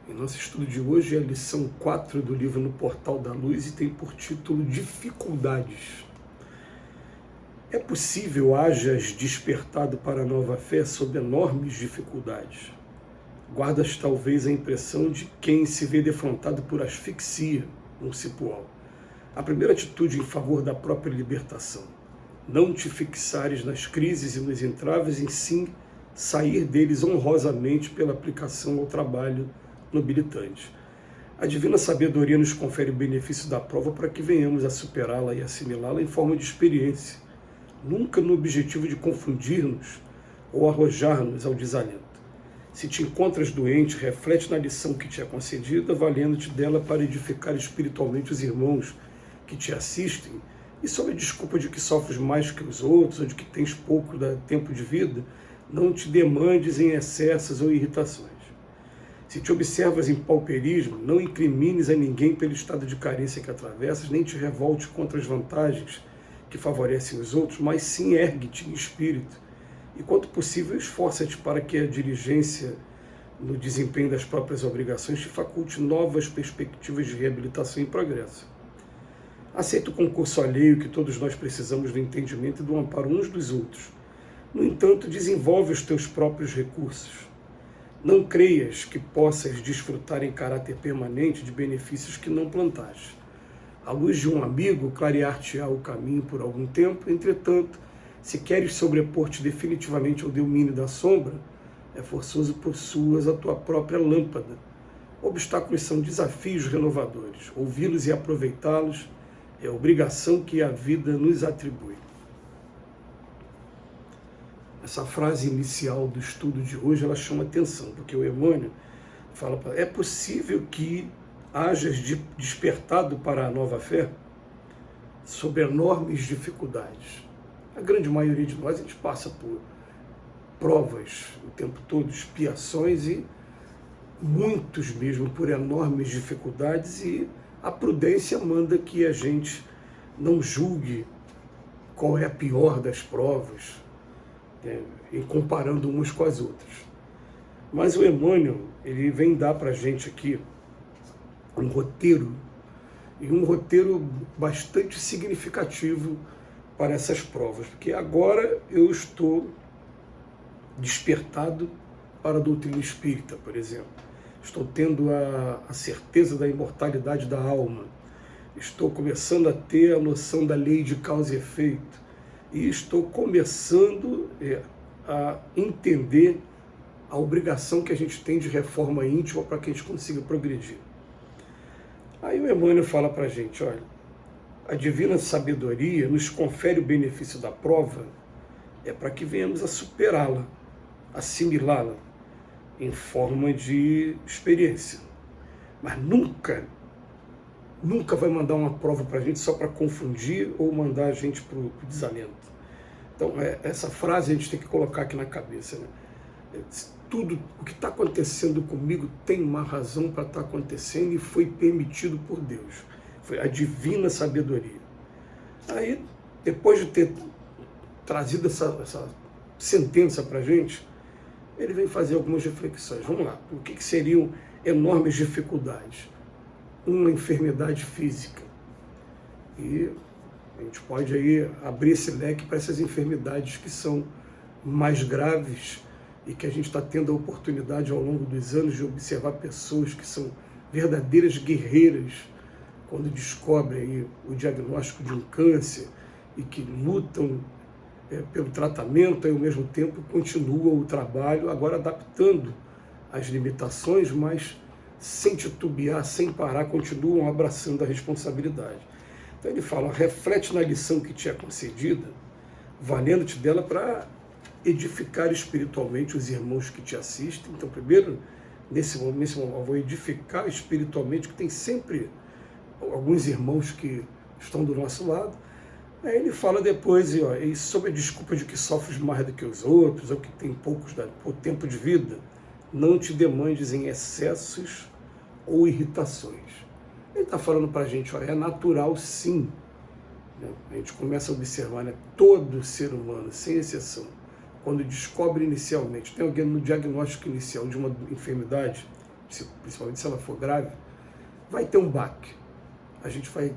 E nosso estudo de hoje é a lição 4 do livro No Portal da Luz e tem por título Dificuldades. É possível hajas despertado para a nova fé sob enormes dificuldades. Guardas talvez a impressão de quem se vê defrontado por asfixia num cipoal. A primeira atitude em favor da própria libertação. Não te fixares nas crises e nos entraves, em sim sair deles honrosamente pela aplicação ao trabalho nobilitante. A divina sabedoria nos confere o benefício da prova para que venhamos a superá-la e assimilá-la em forma de experiência, nunca no objetivo de confundir-nos ou arrojar-nos ao desalento. Se te encontras doente, reflete na lição que te é concedida, valendo-te dela para edificar espiritualmente os irmãos que te assistem, e sob a desculpa de que sofres mais que os outros, ou de que tens pouco tempo de vida, não te demandes em excessos ou irritações. Se te observas em pauperismo, não incrimines a ninguém pelo estado de carência que atravessas, nem te revolte contra as vantagens que favorecem os outros, mas sim ergue-te em espírito. E, quanto possível, esforça-te para que a diligência no desempenho das próprias obrigações te faculte novas perspectivas de reabilitação e progresso. Aceita o concurso alheio que todos nós precisamos do entendimento e do amparo uns dos outros. No entanto, desenvolve os teus próprios recursos. Não creias que possas desfrutar em caráter permanente de benefícios que não plantaste. A luz de um amigo clarear-te-á o caminho por algum tempo, entretanto, se queres sobrepor-te definitivamente ao domínio da sombra, é forçoso possuas a tua própria lâmpada. Obstáculos são desafios renovadores. Ouvi-los e aproveitá-los é a obrigação que a vida nos atribui. Essa frase inicial do estudo de hoje, ela chama atenção, porque o Emmanuel fala, é possível que hajas despertado para a nova fé sob enormes dificuldades. A grande maioria de nós, a gente passa por provas o tempo todo, expiações e muitos mesmo por enormes dificuldades, e a prudência manda que a gente não julgue qual é a pior das provas, em comparando umas com as outras. Mas o Emmanuel, ele vem dar para a gente aqui um roteiro, e um roteiro bastante significativo para essas provas, porque agora eu estou despertado para a doutrina espírita, por exemplo. Estou tendo a certeza da imortalidade da alma. Estou começando a ter a noção da lei de causa e efeito. E estou começando a entender a obrigação que a gente tem de reforma íntima para que a gente consiga progredir. Aí o Emmanuel fala para a gente, olha, a divina sabedoria nos confere o benefício da prova para que venhamos a superá-la, assimilá-la em forma de experiência. Mas nunca vai mandar uma prova para a gente só para confundir ou mandar a gente para o desalento. Então, essa frase a gente tem que colocar aqui na cabeça, né? Tudo o que está acontecendo comigo tem uma razão para estar acontecendo e foi permitido por Deus. Foi a divina sabedoria. Aí, depois de ter trazido essa sentença para a gente, ele vem fazer algumas reflexões. Vamos lá. O que seriam enormes dificuldades? Uma enfermidade física. E a gente pode aí abrir esse leque para essas enfermidades que são mais graves e que a gente está tendo a oportunidade ao longo dos anos de observar pessoas que são verdadeiras guerreiras quando descobrem aí o diagnóstico de um câncer e que lutam pelo tratamento e ao mesmo tempo continuam o trabalho, agora adaptando as limitações, mas sem titubear, sem parar, continuam abraçando a responsabilidade. Então ele fala, reflete na lição que te é concedida, valendo-te dela para edificar espiritualmente os irmãos que te assistem. Então, primeiro, nesse momento, eu vou edificar espiritualmente, que tem sempre alguns irmãos que estão do nosso lado. Aí ele fala depois, e sob a desculpa de que sofres mais do que os outros, ou que tem pouco tempo de vida, não te demandes em excessos ou irritações. Ele está falando para a gente, é natural sim, né? A gente começa a observar, né? Todo ser humano, sem exceção, quando descobre inicialmente, tem alguém no diagnóstico inicial de uma enfermidade, principalmente se ela for grave, vai ter um baque. A gente vai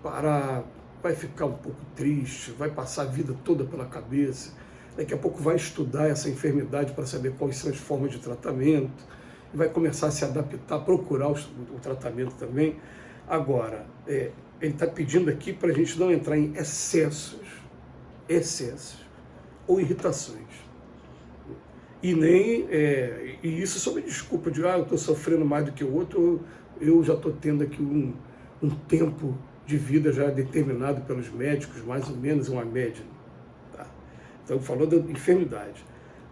parar, vai ficar um pouco triste, vai passar a vida toda pela cabeça. Daqui a pouco vai estudar essa enfermidade para saber quais são as formas de tratamento, e vai começar a se adaptar, procurar o tratamento também. Agora, ele está pedindo aqui para a gente não entrar em excessos ou irritações. E nem, e isso sob desculpa de, eu estou sofrendo mais do que o outro, eu já estou tendo aqui um tempo de vida já determinado pelos médicos, mais ou menos uma média. Tá? Então, falou da enfermidade.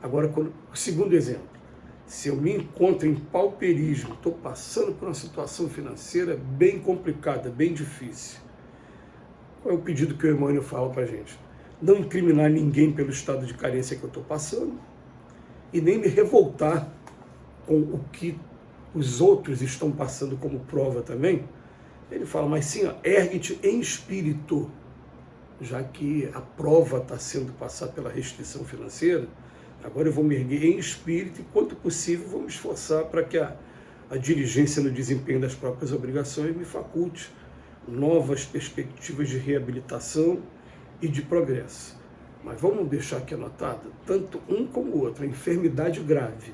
Agora, o segundo exemplo, se eu me encontro em pauperismo, estou passando por uma situação financeira bem complicada, bem difícil, qual é o pedido que o Emmanuel fala para a gente? Não incriminar ninguém pelo estado de carência que eu estou passando e nem me revoltar com o que os outros estão passando como prova também. Ele fala, mas sim, ergue-te em espírito, já que a prova está sendo passar pela restrição financeira, agora eu vou me erguer em espírito e, quanto possível, vou me esforçar para que a diligência no desempenho das próprias obrigações me faculte novas perspectivas de reabilitação e de progresso. Mas vamos deixar aqui anotado, tanto um como o outro, a enfermidade grave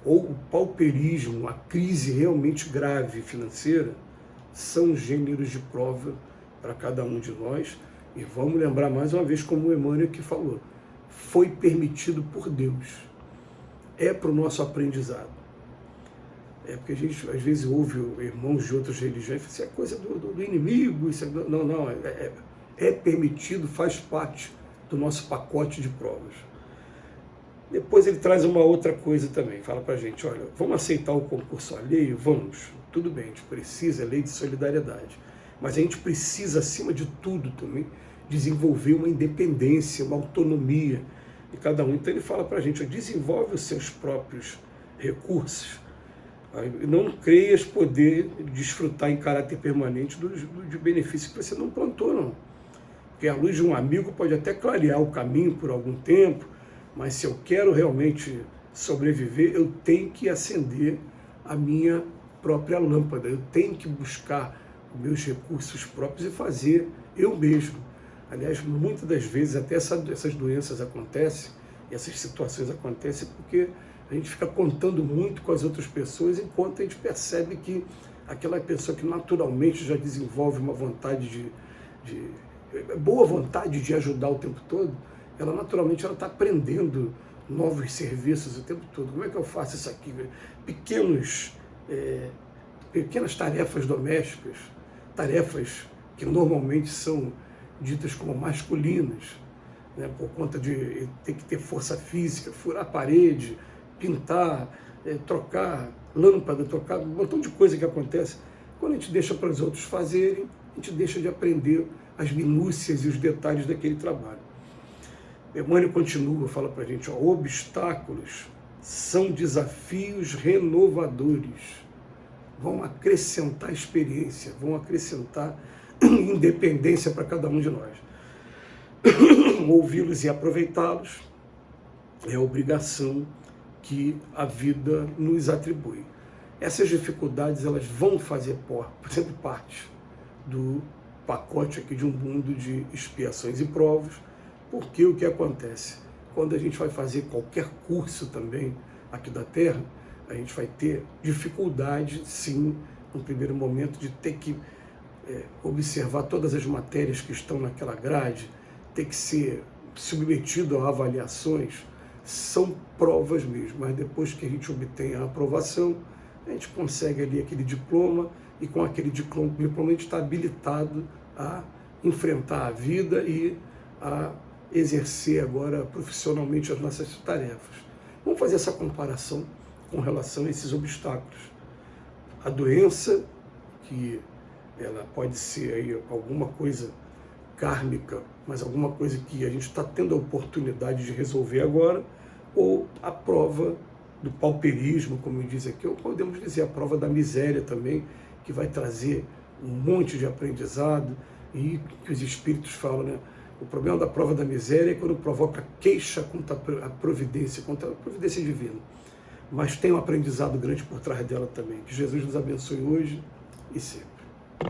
ou o pauperismo, a crise realmente grave financeira, são gêneros de prova para cada um de nós. E vamos lembrar mais uma vez, como o Emmanuel que falou, foi permitido por Deus, é para o nosso aprendizado. É porque a gente às vezes ouve irmãos de outras religiões e fala assim, é coisa do inimigo, isso não, é permitido, faz parte do nosso pacote de provas. Depois ele traz uma outra coisa também, fala para a gente, olha, vamos aceitar o concurso alheio? Vamos, tudo bem, a gente precisa, é lei de solidariedade, mas a gente precisa, acima de tudo também, desenvolver uma independência, uma autonomia de cada um. Então ele fala para a gente, desenvolve os seus próprios recursos, não creias poder desfrutar em caráter permanente de benefício que você não plantou, não. Porque a luz de um amigo pode até clarear o caminho por algum tempo, mas se eu quero realmente sobreviver, eu tenho que acender a minha própria lâmpada, eu tenho que buscar os meus recursos próprios e fazer eu mesmo. Aliás, muitas das vezes até essas doenças acontecem, e essas situações acontecem porque a gente fica contando muito com as outras pessoas, enquanto a gente percebe que aquela pessoa que naturalmente já desenvolve uma vontade boa vontade de ajudar o tempo todo, ela naturalmente está aprendendo novos serviços o tempo todo. Como é que eu faço isso aqui? Pequenas tarefas domésticas, tarefas que normalmente são ditas como masculinas, né, por conta de ter que ter força física, furar a parede, pintar, trocar lâmpada, trocar um montão de coisa que acontece. Quando a gente deixa para os outros fazerem, a gente deixa de aprender as minúcias e os detalhes daquele trabalho. Emmanuel continua, fala para a gente, obstáculos são desafios renovadores, vão acrescentar experiência, vão acrescentar independência para cada um de nós. Ouvi-los e aproveitá-los é a obrigação que a vida nos atribui. Essas dificuldades, elas vão fazer sempre parte do pacote aqui de um mundo de expiações e provas, porque o que acontece? Quando a gente vai fazer qualquer curso também aqui da Terra, a gente vai ter dificuldade, sim, no primeiro momento, de ter que observar todas as matérias que estão naquela grade, ter que ser submetido a avaliações, são provas mesmo, mas depois que a gente obtém a aprovação, a gente consegue ali aquele diploma, e com aquele diploma a gente está habilitado a enfrentar a vida e a exercer agora profissionalmente as nossas tarefas. Vamos fazer essa comparação com relação a esses obstáculos. A doença, que ela pode ser aí alguma coisa kármica, mas alguma coisa que a gente está tendo a oportunidade de resolver agora, ou a prova do pauperismo, como diz aqui, ou podemos dizer a prova da miséria também, que vai trazer um monte de aprendizado, e que os espíritos falam, né? O problema da prova da miséria é quando provoca queixa contra a providência divina. mas tem um aprendizado grande por trás dela também. Que Jesus nos abençoe hoje e sempre.